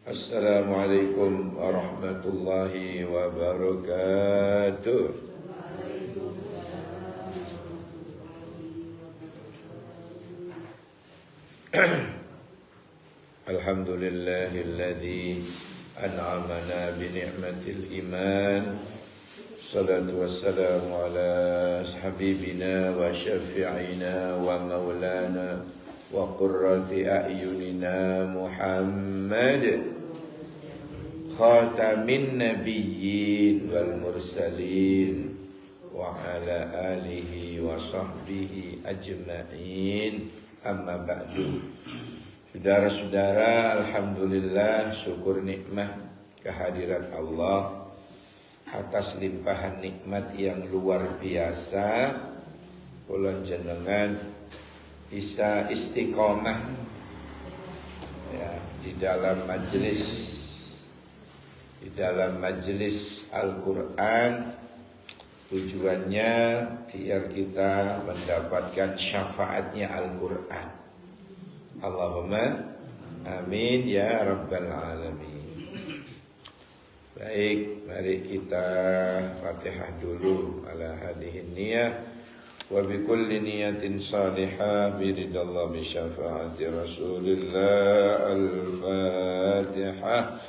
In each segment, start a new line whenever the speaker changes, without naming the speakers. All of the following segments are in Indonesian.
Assalamualaikum warahmatullahi wabarakatuh. Alhamdulillahilladzi an'amana bi ni'matil iman. Salatu wassalamu ala habibina wa syafi'ina wa maulana wa qurrati a'yunina Muhammad khatamin nabiyyin wal mursalin wa ala alihi wa sahbihi ajma'in, amma ba'du. Saudara-saudara, alhamdulillah, syukur nikmat kehadirat Allah atas limpahan nikmat yang luar biasa. Kula jenengan bisa istiqomah ya, di dalam majelis Al-Quran. Tujuannya biar kita mendapatkan syafaatnya Al-Quran. Allahumma amin ya rabbal alamin. Baik, mari kita Fatihah dulu ala hadhihi niyah wa bi kulli niyatin salihah bi ridallah bi syafaati Rasulillah. Al-Fatihah.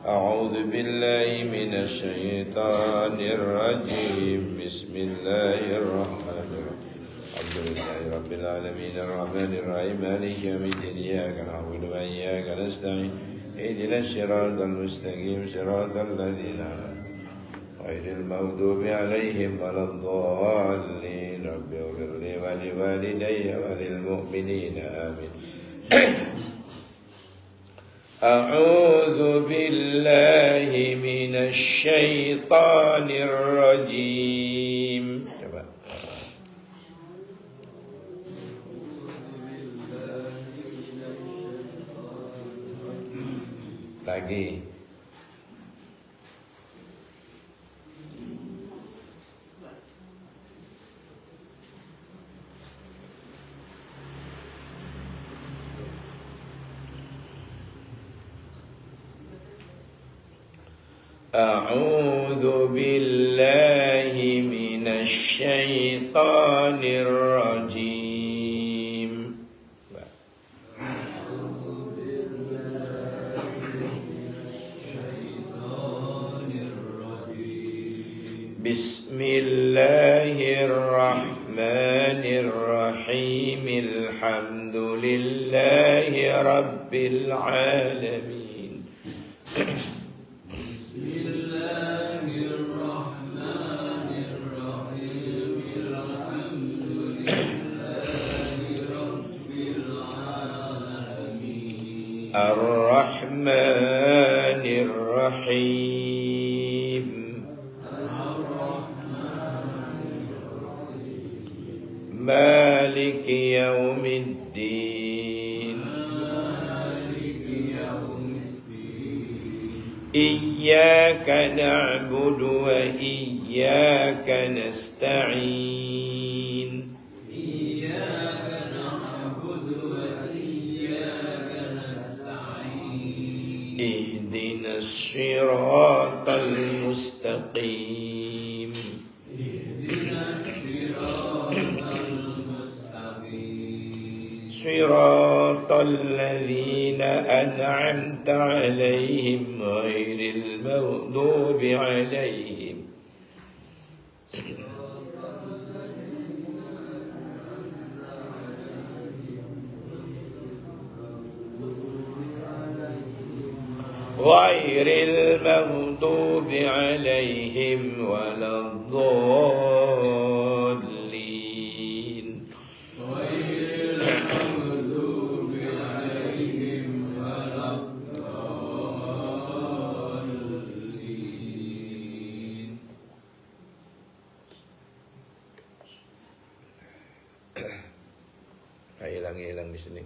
A'udzu billahi minasy syaithanir rajim. Bismillahirrahmanirrahim. Alhamdulillahi rabbil alamin arrahmanir rahim maliki yaumiddin iyyaka na'budu wa iyyaka nasta'in ihdinas siratal mustaqim siratal ladzina ghairil maghdubi 'alaihim waladdallin rabbighfirli wa liwalidayya wa lil mu'minina amin. A'udzu billahi minasy syaithanir rajim. Lagi. A'udzu billahi minasy syaithanir rajim. Bismillahirrahmanirrahim. Alhamdulillahi rabbil alamin. Bismillahirrahmanirrahim. Alhamdulillahi rabbil alamin. Ar-Rahmanir Rahim. Maliki yaumiddin. Iyyaka na'budu wa iyyaka nasta'in. Iyyaka na'budu wa iyyaka nasta'in. Ihdinas siratal mustaqim. صراط الذين أنعمت عليهم غير المغضوب عليهم ولا الضالين. Hilang di sini.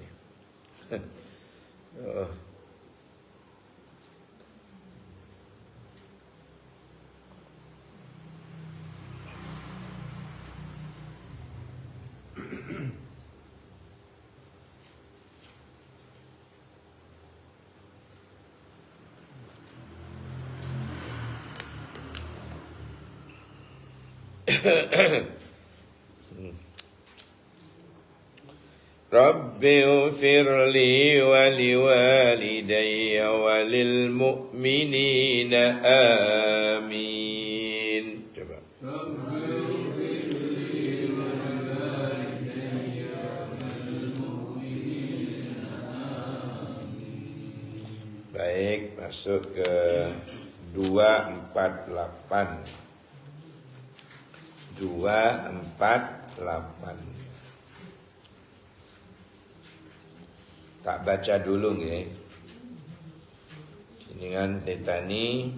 Rabbi ufirli wali walidayya walil mu'minina amin. Coba. Baik, masuk ke 248. 248. Tak baca dulu nggih. Ini kan tetani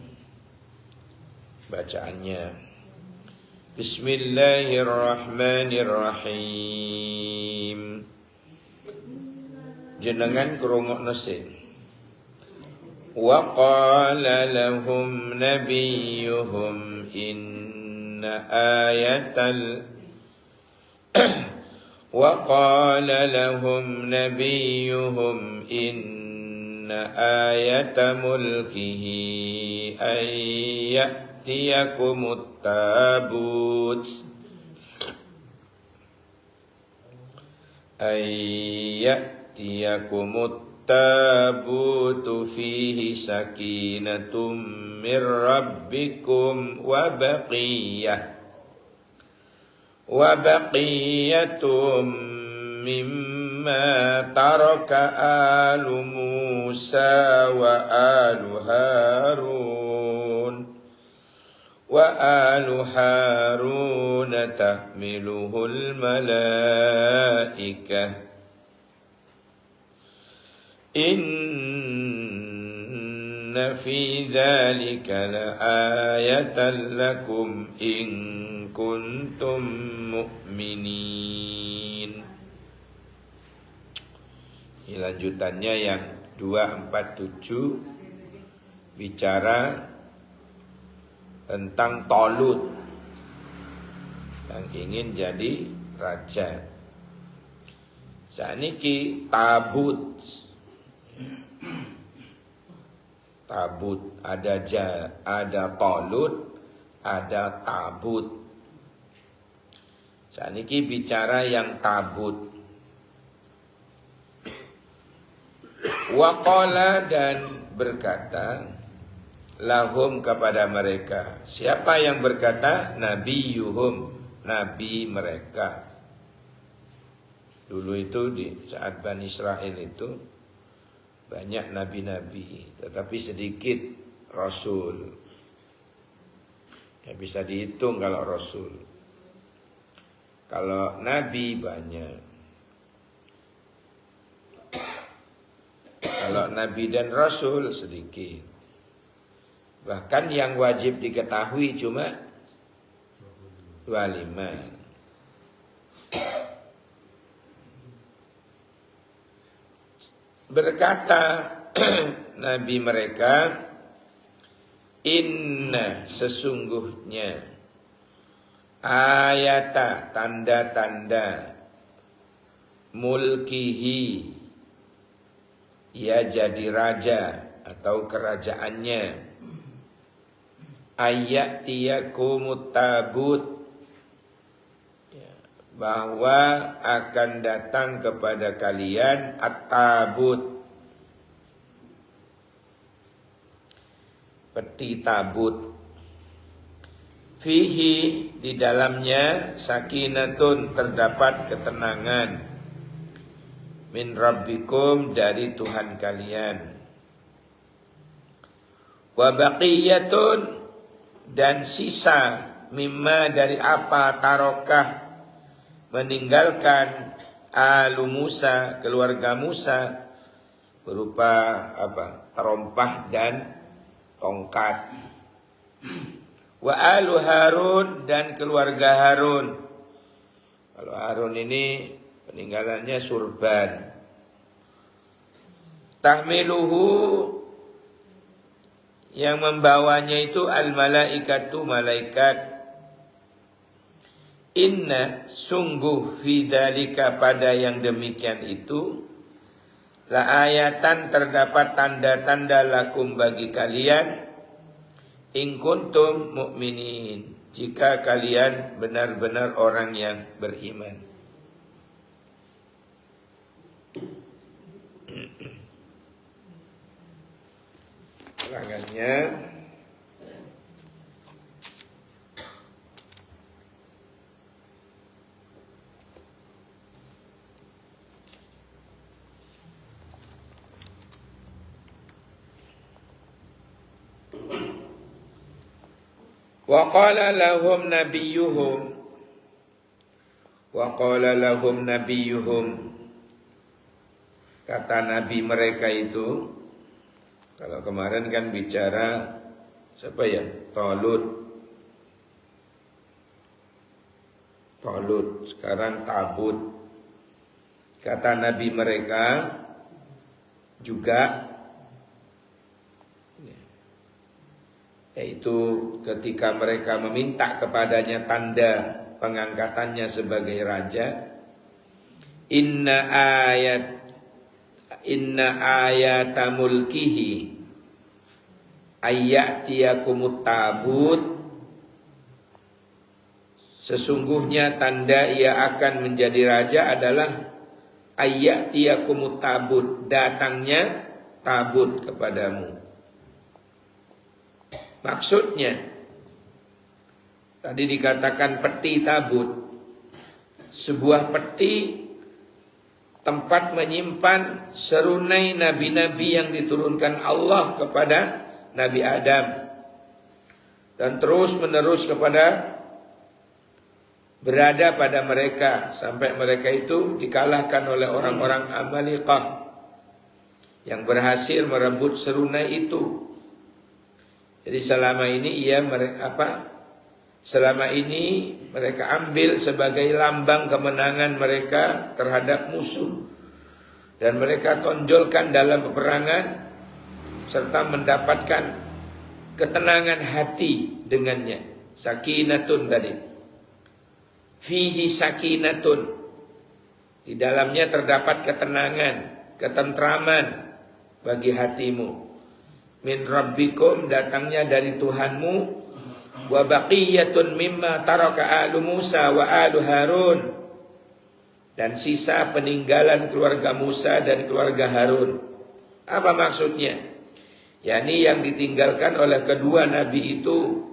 bacaannya. Bismillahirrahmanirrahim. Jenengan krungokno sik. Wa qala lahum nabiyuhum inna ayatal وقال لهم نبيهم إن آية ملكه أن يأتيكم التابوت فيه سكينة من ربكم وبقية مما ترك آل موسى وآل هارون تحمله الملائكة إن في ذلك لآية لكم إن kuntum mu'minin. Ini lanjutannya yang 247 bicara tentang Talut yang ingin jadi raja. Saniki tabut ada Talut, ada tabut. Saat ini bicara yang tabut. Waqala dan berkata lahum kepada mereka. Siapa yang berkata? Nabiyuhum, nabi mereka. Dulu itu di saat Bani Israel itu banyak nabi-nabi, tetapi sedikit rasul. Ya bisa dihitung kalau rasul. Kalau nabi banyak. Kalau nabi dan rasul sedikit. Bahkan yang wajib diketahui cuma 25. Berkata nabi mereka, inna sesungguhnya ayata tanda-tanda mulkihi ia jadi raja atau kerajaannya ayatiyakumut tabut bahwa akan datang kepada kalian at-tabut peti tabut fihi di dalamnya sakinatun terdapat ketenangan min rabbikum dari Tuhan kalian wa baqiyatun dan sisa mimma dari apa tarokah meninggalkan alu Musa keluarga Musa berupa apa terompah dan tongkat wa alu Harun dan keluarga Harun. Kalau Harun ini peninggalannya surban. Tahmiluhu yang membawanya itu al malaikatu malaikat. Inna sungguh fi dzalika pada yang demikian itu la ayatan terdapat tanda-tanda lakum bagi kalian in kuntum mu'minin jika kalian benar-benar orang yang beriman. Terangannya wa qala lahum nabiyuhum kata nabi mereka itu, kalau kemarin kan bicara siapa ya? Talut, sekarang Tabut. Kata nabi mereka juga, yaitu ketika mereka meminta kepadanya tanda pengangkatannya sebagai raja, inna ayata mulkihi ayyatiyakumut tabut, sesungguhnya tanda ia akan menjadi raja adalah ayyatiyakumut tabut, datangnya tabut kepadamu. Maksudnya tadi dikatakan peti tabut, sebuah peti tempat menyimpan serunai nabi-nabi yang diturunkan Allah kepada Nabi Adam, dan terus menerus kepada berada pada mereka sampai mereka itu dikalahkan oleh orang-orang Amalikah yang berhasil merebut serunai itu. Jadi selama ini mereka ambil sebagai lambang kemenangan mereka terhadap musuh, dan mereka tonjolkan dalam peperangan serta mendapatkan ketenangan hati dengannya. Sakinatun tadi, fihi sakinatun, di dalamnya terdapat ketenangan, ketentraman bagi hatimu. Min rabbikum, datangnya dari Tuhanmu. Wa baqiyatun mimma taraka alu Musa wa alu Harun, dan sisa peninggalan keluarga Musa dan keluarga Harun. Apa maksudnya? yakni yang ditinggalkan oleh kedua nabi itu.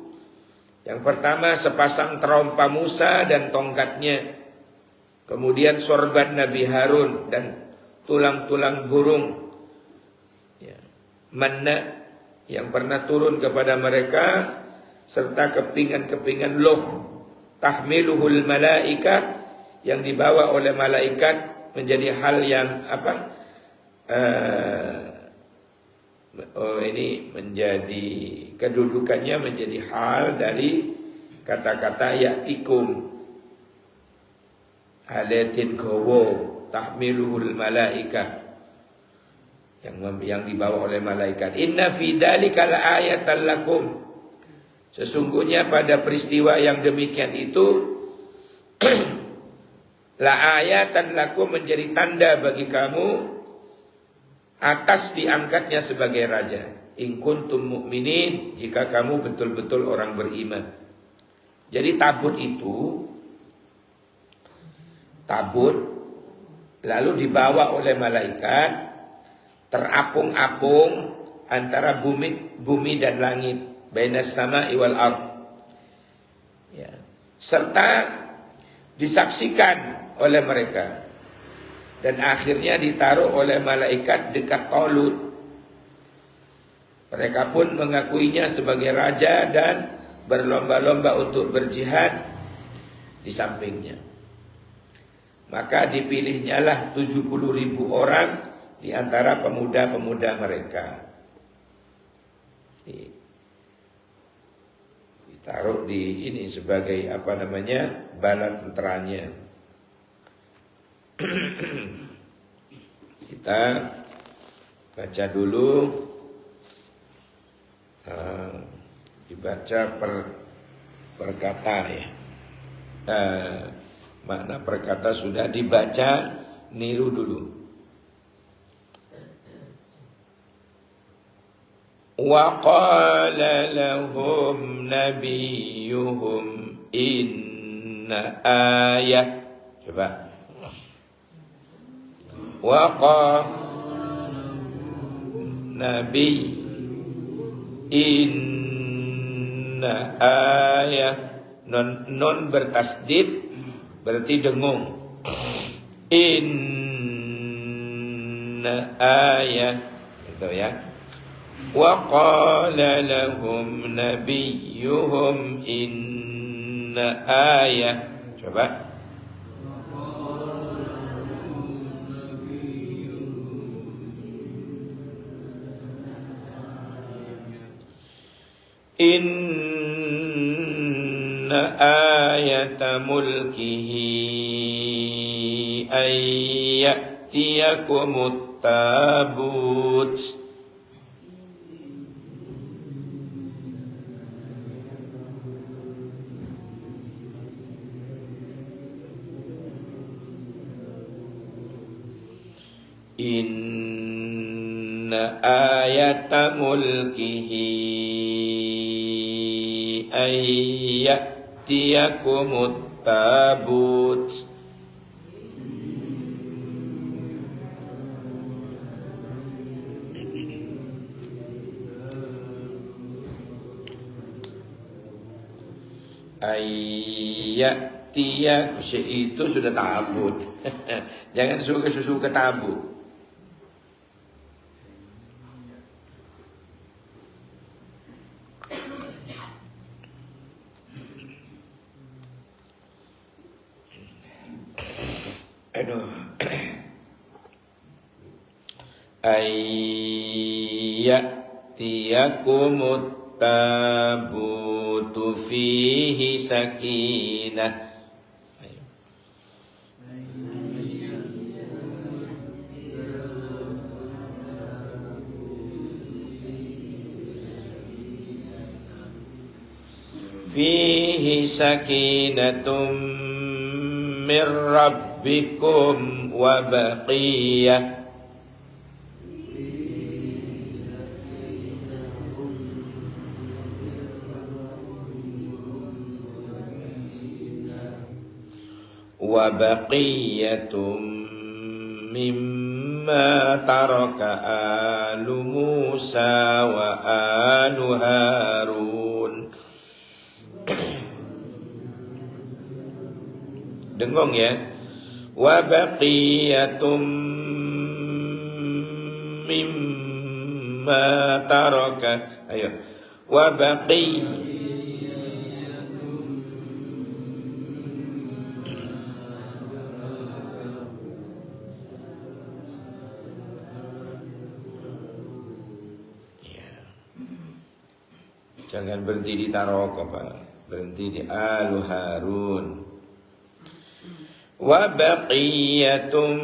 Yang pertama sepasang terompa Musa dan tongkatnya, kemudian sorban Nabi Harun dan tulang-tulang burung manna yang pernah turun kepada mereka, serta kepingan-kepingan loh tahmiluhul malaika yang dibawa oleh malaikat menjadi hal yang ini menjadi kedudukannya menjadi hal dari kata-kata ya'tikum alatin gowo tahmiluhul malaika yang dibawa oleh malaikat. Inna fi dzalika laayatan lakum, sesungguhnya pada peristiwa yang demikian itu laayatan lakum, menjadi tanda bagi kamu atas diangkatnya sebagai raja. In kuntum mu'minin, jika kamu betul-betul orang beriman. Jadi tabut lalu dibawa oleh malaikat, terapung-apung antara bumi dan langit, bainas sama'i wal ardh, serta disaksikan oleh mereka, dan akhirnya ditaruh oleh malaikat dekat Talut. Mereka pun mengakuinya sebagai raja dan berlomba-lomba untuk berjihad di sampingnya. Maka dipilihnyalah 70.000 orang di antara pemuda-pemuda mereka. Ditaruh di ini sebagai bala tenteranya. Kita baca dulu, dibaca per kata ya. Makna perkata sudah dibaca, niru dulu. Wa qala lahum nabiyuhum inna ayah. Coba. Wa qala nabi inna ayah. Non bertasdid berarti dengung. Inna ayah. Gitu ya. Wa qala lahum nabiyuhum inna ayah. Coba. Inna ayata mulkihi ayyatiyakumut tabut. Inna ayata mulkihi ayyatiyakumut tabut. Ayyatiyak itu sudah tabut. Jangan suka tabut. Aduh. Ayyatiyakumut tabutu fihi sakinah. Fihi sakinatum min rabbikum wa baqiyah. Wa baqiyatum mimma taraka alu Musa wa alu Harun. Dengung ya. Wa baqiyatum mimma taraka. Ayo. Wa baqiyatum. Jangan berhenti di taroko, Pak. Berhenti di alu Harun. Wa baqiyatum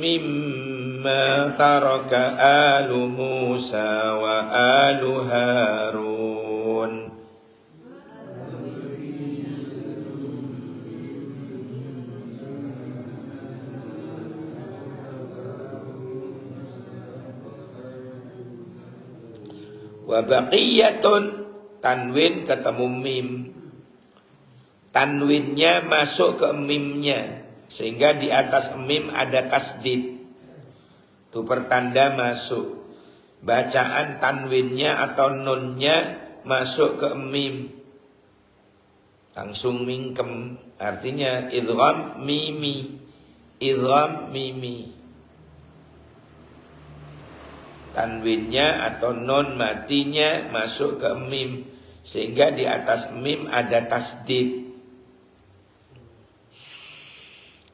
mimma taraka alu Musa wa alu Harun. Wa baqiyatun, tanwin ketemu mim. Tanwinnya masuk ke mimnya, sehingga di atas mim ada tasdid. Itu pertanda masuk. Bacaan tanwinnya atau nunnya masuk ke mim, langsung mingkem. Artinya idgham mimi. Idgham mimi. Tanwinnya atau non matinya masuk ke mim, sehingga di atas mim ada tasdid.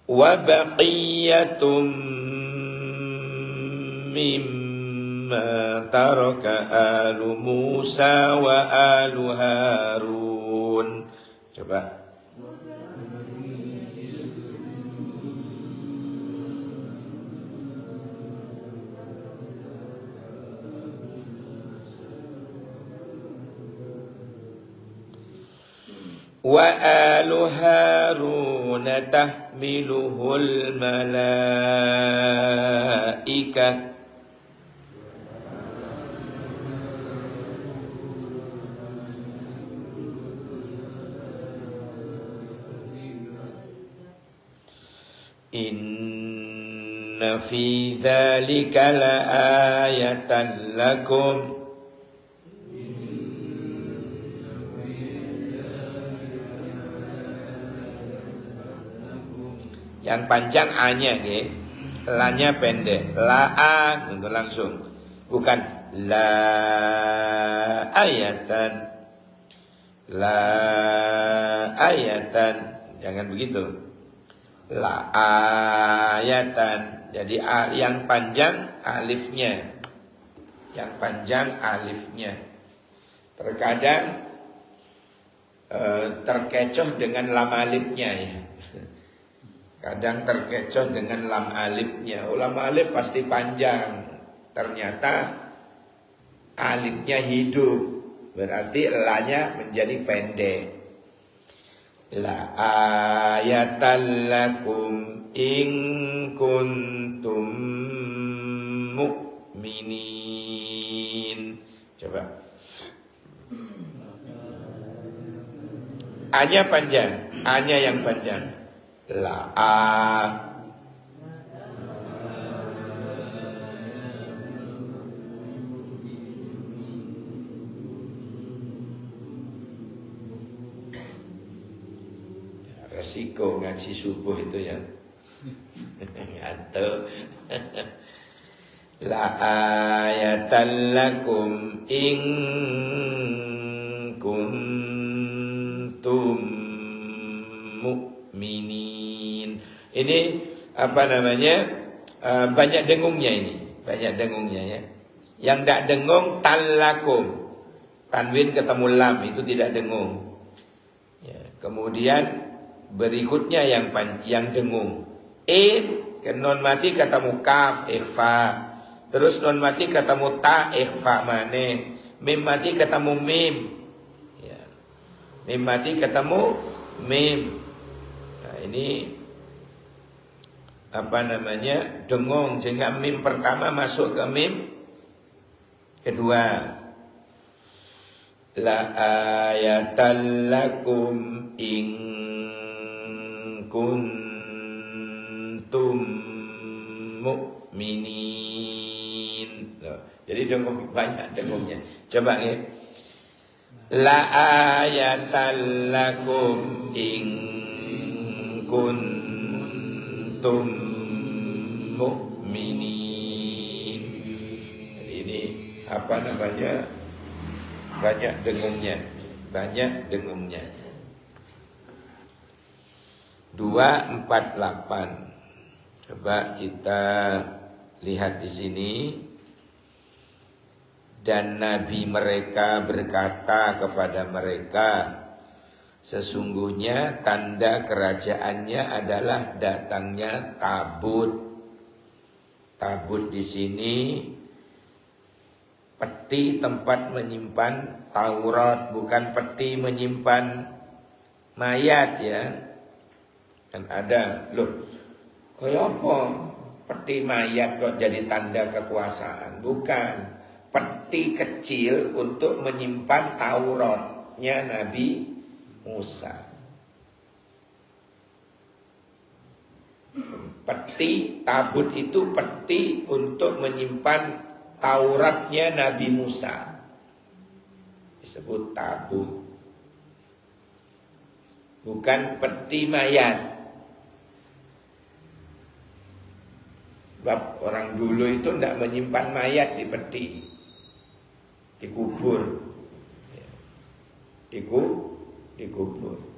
Wa baqiyatum mimma taraka alu Musa wa alu Harun. Coba. Wa alu Harun tahmiluhul malaikah. Inna fi dzalika laayatan lakum. Yang panjang A-nya nggih. La-nya pendek. La-a untuk langsung. Bukan la ayatan. La ayatan. Jangan begitu. La ayatan. Jadi yang panjang alifnya. Yang panjang alifnya. Terkadang terkecoh dengan lam alifnya ya. Kadang terkecoh dengan lam alifnya. Lam alif pasti panjang. Ternyata alifnya hidup. Berarti la-nya menjadi pendek. La ayatan lakum in kuntum mu'minin. Coba. A-nya panjang. A-nya yang panjang. La resiko ngaji subuh itu ya. Atau la ayatan lakum in kuntum mu'minin. Ini apa namanya? Banyak dengungnya ini, banyak dengungnya ya. Yang tidak dengung talakum, tanwin ketemu lam itu tidak dengung. Ya, kemudian berikutnya yang dengung. In ke non mati ketemu kaf ikhfa, terus non mati ketemu ta ikhfa mane, mim mati ketemu mim. Ya. Mim mati ketemu mim. Nah, ini apa namanya? Dengung sehingga mim pertama masuk ke mim kedua. La ayatan lakum in kuntum mu'minin. Jadi dengung, banyak dengungnya. Coba ya. La ayatan lakum in kuntum mu'minin. Ini apa namanya? Banyak dengungnya, banyak dengungnya. 248. Coba kita lihat di sini. Dan Nabi mereka berkata kepada mereka, sesungguhnya tanda kerajaannya adalah datangnya tabut. Tabut di sini peti tempat menyimpan Taurat, bukan peti menyimpan mayat ya. Kan ada, loh, kayak apa peti mayat kok jadi tanda kekuasaan? Bukan, peti kecil untuk menyimpan Tauratnya Nabi Musa. Peti, tabut itu peti untuk menyimpan Tauratnya Nabi Musa. Disebut tabut. Bukan peti mayat. Sebab orang dulu itu tidak menyimpan mayat di peti. Dikubur. Dikubur.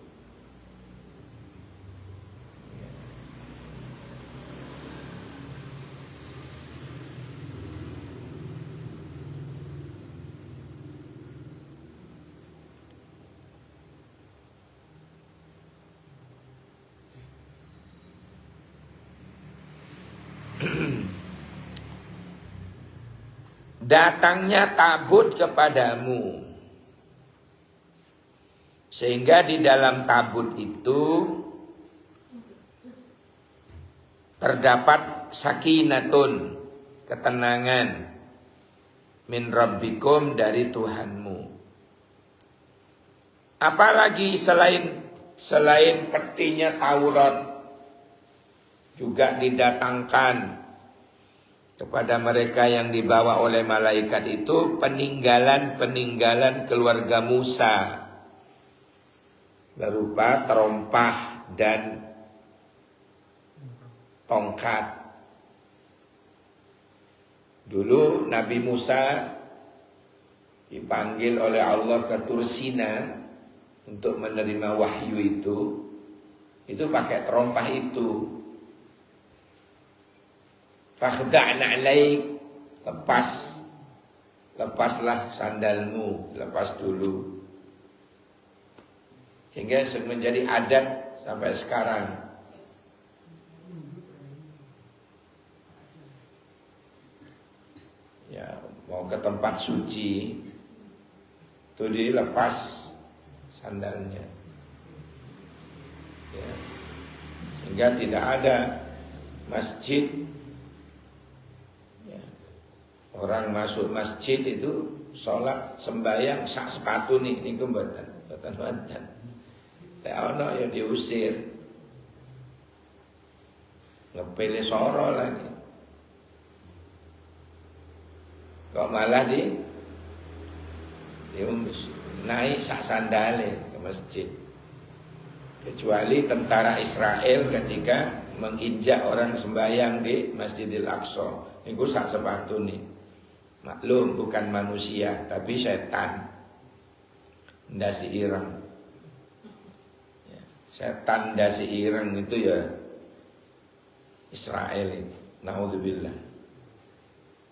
Datangnya tabut kepadamu, sehingga di dalam tabut itu terdapat sakinatun, ketenangan, min rabbikum, dari Tuhanmu. Apalagi selain petinya Taurat,
juga didatangkan kepada mereka yang dibawa oleh malaikat itu peninggalan-peninggalan keluarga Musa berupa terompah dan tongkat. Dulu Nabi Musa dipanggil oleh Allah ke Tursina untuk menerima wahyu itu pakai terompah itu. Fakhda'na alaik, lepaslah sandalmu, lepas dulu. Sehingga menjadi adat sampai sekarang. Ya, mau ke tempat suci itu dilepas sandalnya. Ya. Sehingga tidak ada masjid. Orang masuk masjid itu sholat sembahyang sak sepatu nih, ini kembatan. Tak ono ya diusir, ngepele soro lagi. Kok malah naik sak sandale ke masjid. Kecuali tentara Israel ketika menginjak orang sembahyang di Masjidil Aqsa, itu sak sepatu nih. Maklum bukan manusia tapi setan ndasi ireng. Ya, setan ndasi ireng itu ya Israel itu. Naudzubillah.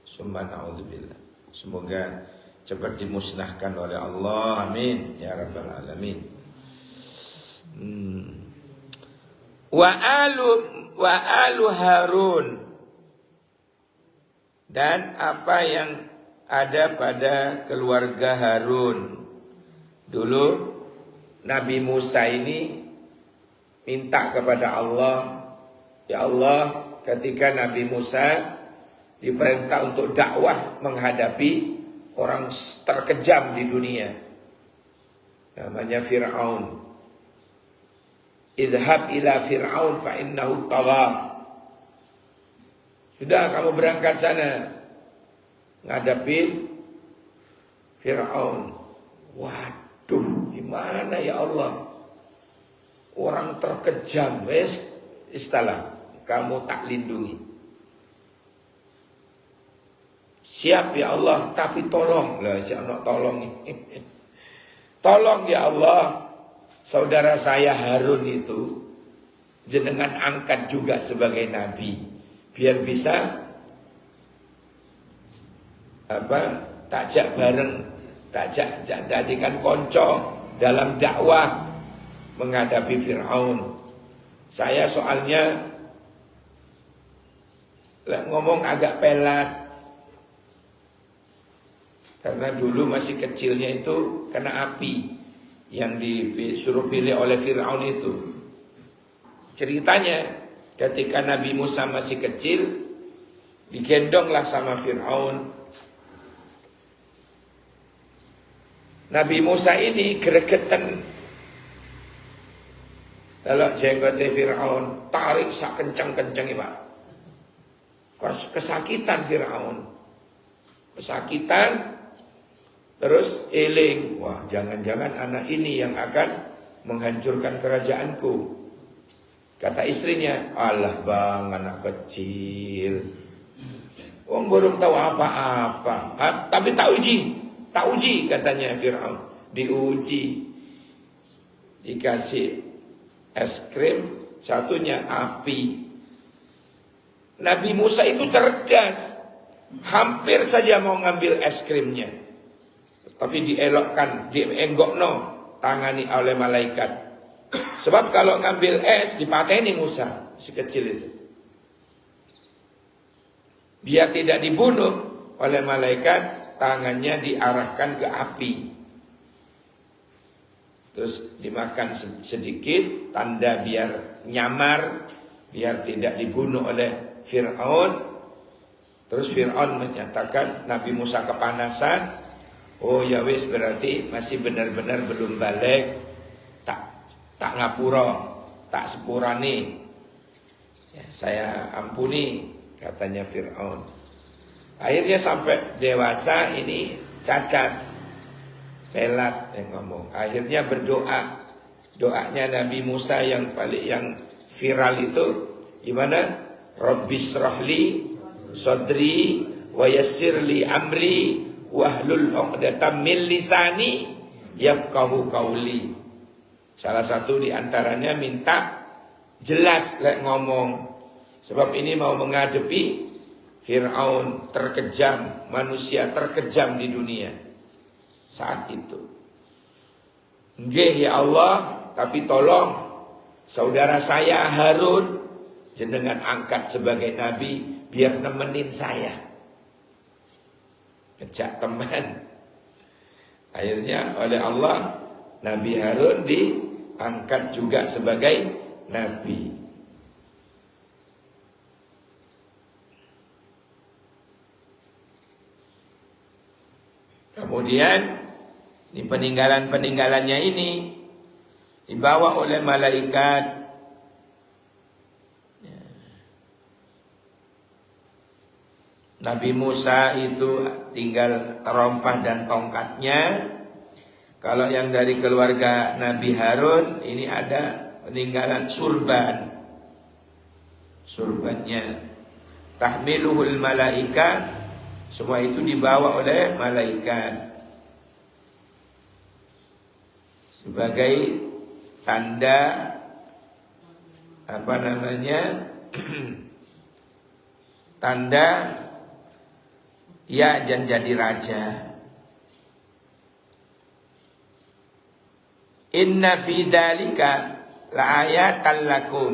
Summa naudzubillah. Semoga cepat dimusnahkan oleh Allah. Amin ya rabbal alamin. Wa alu Harun, dan apa yang ada pada keluarga Harun. Dulu Nabi Musa ini minta kepada Allah, ya Allah, ketika Nabi Musa diperintah untuk dakwah menghadapi orang terkejam di dunia, namanya Fir'aun. Idhab ila Fir'aun fa innahu tagha. Sudah kamu berangkat sana ngadapin Fir'aun. Waduh, gimana ya Allah? Orang terkejam, wes istilah kamu tak lindungi. Siap ya Allah, tapi tolong lah, siapa nak tolong nih? Tolong ya Allah, saudara saya Harun itu jenengan angkat juga sebagai nabi. Biar bisa takjak bareng, takjak jadikan konco dalam dakwah menghadapi Fir'aun. Saya soalnya ngomong agak pelat, karena dulu masih kecilnya itu kena api yang disuruh pilih oleh Fir'aun itu. Ceritanya ketika Nabi Musa masih kecil, digendonglah sama Fir'aun. Nabi Musa ini gregetan. Kalau jenggotnya Fir'aun, tarik sak kencang-kencangnya Pak. Kesakitan Fir'aun. Kesakitan, terus eling. Wah, jangan-jangan anak ini yang akan menghancurkan kerajaanku. Kata istrinya, alah bang, anak kecil, wong belum tahu apa-apa. Tapi tak uji katanya Fir'aun. Diuji, dikasih es krim, satunya api. Nabi Musa itu cerdas, hampir saja mau ngambil es krimnya, tapi dielokkan, dienggokno tangani oleh malaikat. Sebab kalau ngambil es dipateni Musa si kecil itu. Dia tidak dibunuh oleh malaikat, tangannya diarahkan ke api. Terus dimakan sedikit, tanda biar nyamar, biar tidak dibunuh oleh Fir'aun. Terus Fir'aun menyatakan Nabi Musa kepanasan. Oh ya wis, berarti masih benar-benar belum balik. Tak ngapura, tak sepurani. Ya, saya ampuni, katanya Fir'aun. Akhirnya sampai dewasa ini cacat, pelat yang ngomong. Akhirnya berdoa. Doanya Nabi Musa yang viral itu gimana? Rabbis rahli sodri wa yassirli amri wahlul 'uqdatam min lisani yafqahu qauli. Salah satu di antaranya minta jelas ngomong. Sebab ini mau menghadapi Fir'aun terkejam, manusia terkejam di dunia saat itu. Nggih ya Allah, tapi tolong saudara saya Harun jenengan angkat sebagai nabi biar nemenin saya. Kejak teman. Akhirnya oleh Allah Nabi Harun diangkat juga sebagai nabi. Kemudian di peninggalannya ini dibawa oleh malaikat. Nabi Musa itu tinggal terompah dan tongkatnya. Kalau yang dari keluarga Nabi Harun ini ada peninggalan surban. Surbannya tahmiluhul malaikat, semua itu dibawa oleh malaikat sebagai tanda tanda ya jadi raja. Inna fi dzalika laayatan lakum.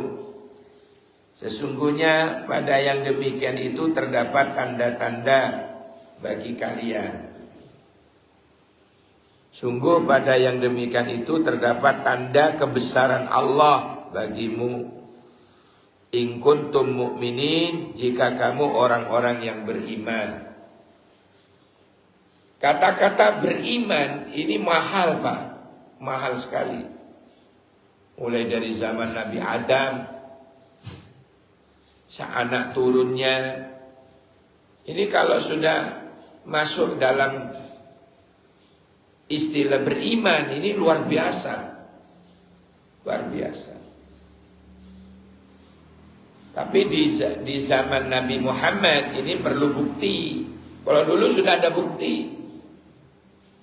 Sesungguhnya pada yang demikian itu terdapat tanda-tanda bagi kalian. Sungguh pada yang demikian itu terdapat tanda kebesaran Allah bagimu. In kuntum mu'minin, jika kamu orang-orang yang beriman. Kata-kata beriman ini mahal, Pak. Mahal sekali. Mulai dari zaman Nabi Adam, anak turunnya. Ini kalau sudah masuk dalam istilah beriman, ini luar biasa. Luar biasa. Tapi di zaman Nabi Muhammad ini perlu bukti. Kalau dulu sudah ada bukti.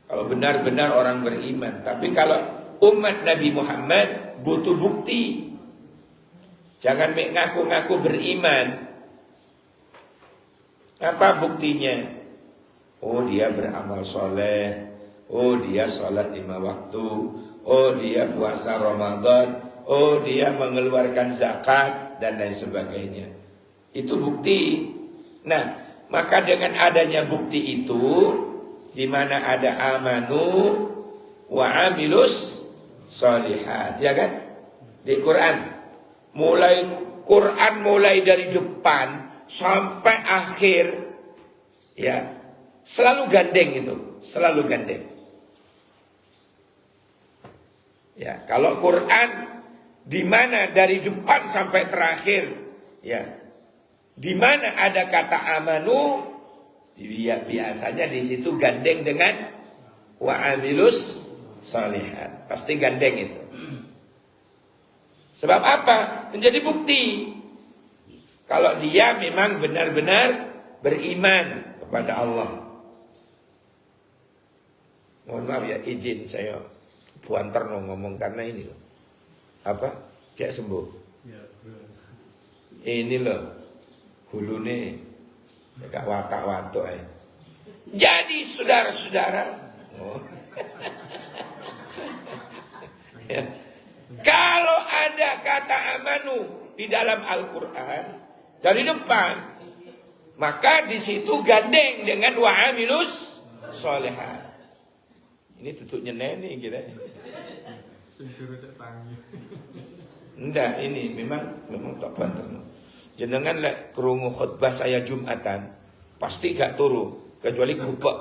Kalau benar-benar orang beriman. Tapi kalau umat Nabi Muhammad butuh bukti. Jangan ngaku-ngaku beriman. Apa buktinya? Oh, dia beramal soleh. Oh, dia sholat 5 waktu. Oh, dia puasa Ramadan. Oh, dia mengeluarkan zakat dan lain sebagainya. Itu bukti. Nah, maka dengan adanya bukti itu, di mana ada amanu wa amilus sholihat, ya kan? Di Quran mulai dari depan sampai akhir, ya, selalu gandeng itu, selalu gandeng. Ya, kalau Quran di mana dari depan sampai terakhir, ya, di mana ada kata amanu, dia biasanya di situ gandeng dengan wa amilus sholihat, pasti gandeng itu. Sebab apa? Menjadi bukti kalau dia memang benar-benar beriman kepada Allah. Mohon maaf ya, izin saya buanter ngomong karena ini loh. Apa? Cek sembuh. Ini loh gulune gak watak-watuk aja. Jadi saudara-saudara, ya, kalau ada kata amanu di dalam Al-Quran dari depan, maka di situ gandeng dengan wa amilus sholihat. Ini tutupnya neni kira. Enggak, ini memang tak banter. Jenengan lek krungu khutbah saya Jumatan, pasti gak turu kecuali gubek.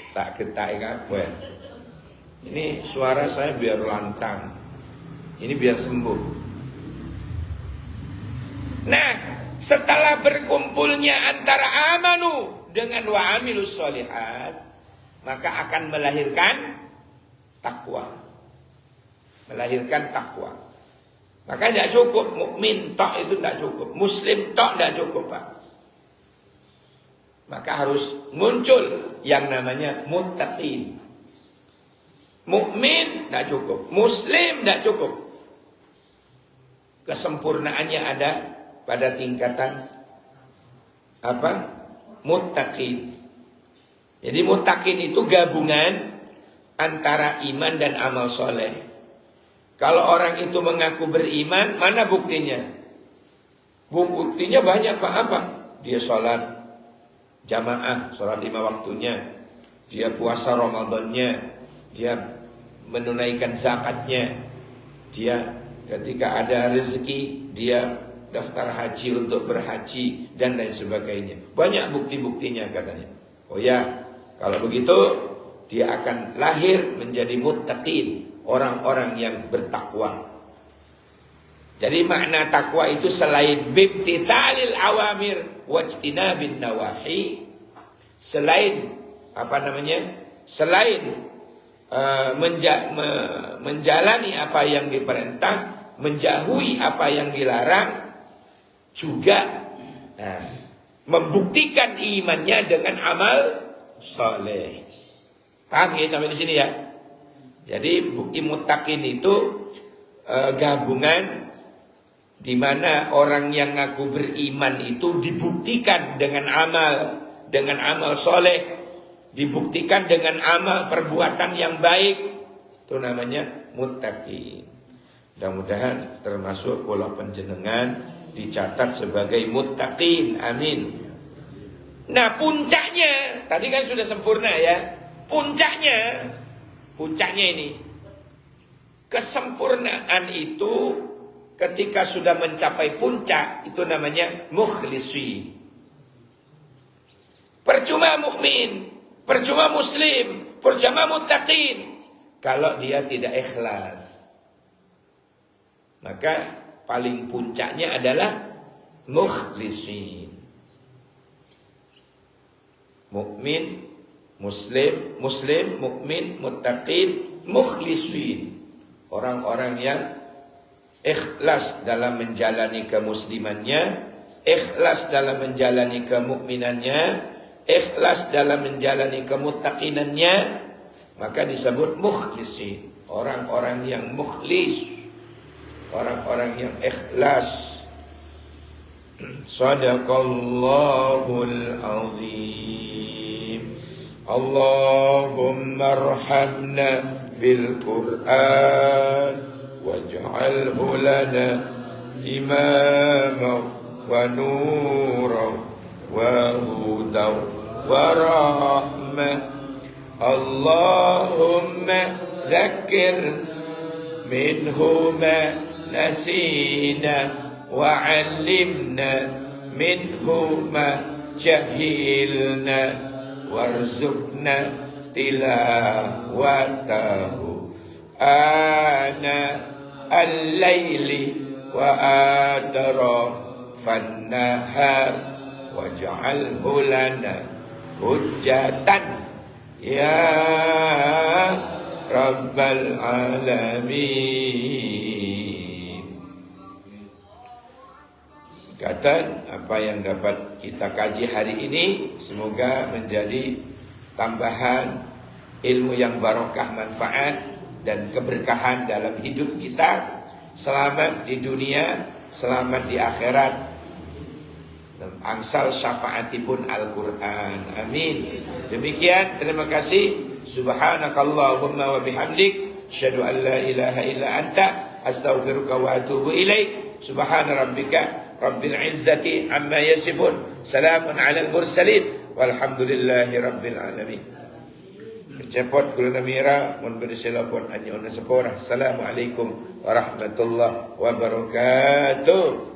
Tak ketai kabeh. Ini suara saya biar lantang. Ini biar sembuh. Nah, setelah berkumpulnya antara amanu dengan wa amilus sholihat, maka akan melahirkan takwa. Melahirkan takwa. Maka tidak cukup mukmin tok, itu tidak cukup. Muslim tok tidak cukup, Pak. Maka harus muncul yang namanya muttaqin. Mukmin tidak cukup, muslim tidak cukup. Kesempurnaannya ada pada tingkatan apa? Muttaqin. Jadi muttaqin itu gabungan antara iman dan amal soleh. Kalau orang itu mengaku beriman, mana buktinya? Buktinya banyak, Pak. Apa? Dia sholat jamaah, sholat 5 waktunya. Dia puasa Ramadannya. Dia menunaikan zakatnya. Dia ketika ada rezeki, dia daftar haji untuk berhaji dan lain sebagainya. Banyak bukti-buktinya katanya. Oh ya, kalau begitu dia akan lahir menjadi muttaqin, orang-orang yang bertakwa. Jadi makna takwa itu selain bimtithalil awamir wajtinabin nawahi, selain selain menjalani apa yang diperintah, menjauhi apa yang dilarang, juga membuktikan imannya dengan amal soleh. Paham ya sampai di sini ya? Jadi bukti muttaqin itu gabungan di mana orang yang ngaku beriman itu dibuktikan dengan amal soleh, dibuktikan dengan amal perbuatan yang baik, itu namanya muttaqin. Mudah-mudahan termasuk pola penjenengan dicatat sebagai muttaqin, amin. Nah puncaknya, tadi kan sudah sempurna ya. Puncaknya ini, kesempurnaan itu ketika sudah mencapai puncak, itu namanya mukhlisi. Percuma mukmin, percuma muslim, percuma muttaqin kalau dia tidak ikhlas. Maka paling puncaknya adalah mukhlisin. Mukmin, muslim, mukmin, muttaqin, mukhlisin. Orang-orang yang ikhlas dalam menjalani kemuslimannya, ikhlas dalam menjalani kemukminannya, ikhlas dalam menjalani kemuttaqinannya, maka disebut mukhlisin. Orang-orang yang mukhlis, orang-orang yang ikhlas. Sadaqallahul azim. Allahumma arhamna bil Qur'an waj'alhu lana imama wa nura wa huda wa rahmah. Allahumma dhakkir minhu ma nasina wa 'allimna minhu ma jahilna warzuqna tilawatahu ana al-laili wa atrafan nahar waj'alhu lana hujjatan ya rabbal alamin. Kata apa yang dapat kita kaji hari ini, semoga menjadi tambahan ilmu yang barokah, manfaat dan keberkahan dalam hidup kita. Selamat di dunia, selamat di akhirat. Angsal syafaatipun Al-Quran, amin. Demikian, terima kasih. Subhanakallahumma wa bihamdik, asyhadu an la ilaha illa anta, astaghfiruka wa atubu ilaik. Subhana rabbika rabbil izzati amma yasifun, salamun alal mursalin, walhamdulillahi rabbil alamin. Cepot kula namira mun bersilapun anyo na sepora. Assalamualaikum warahmatullahi wabarakatuh.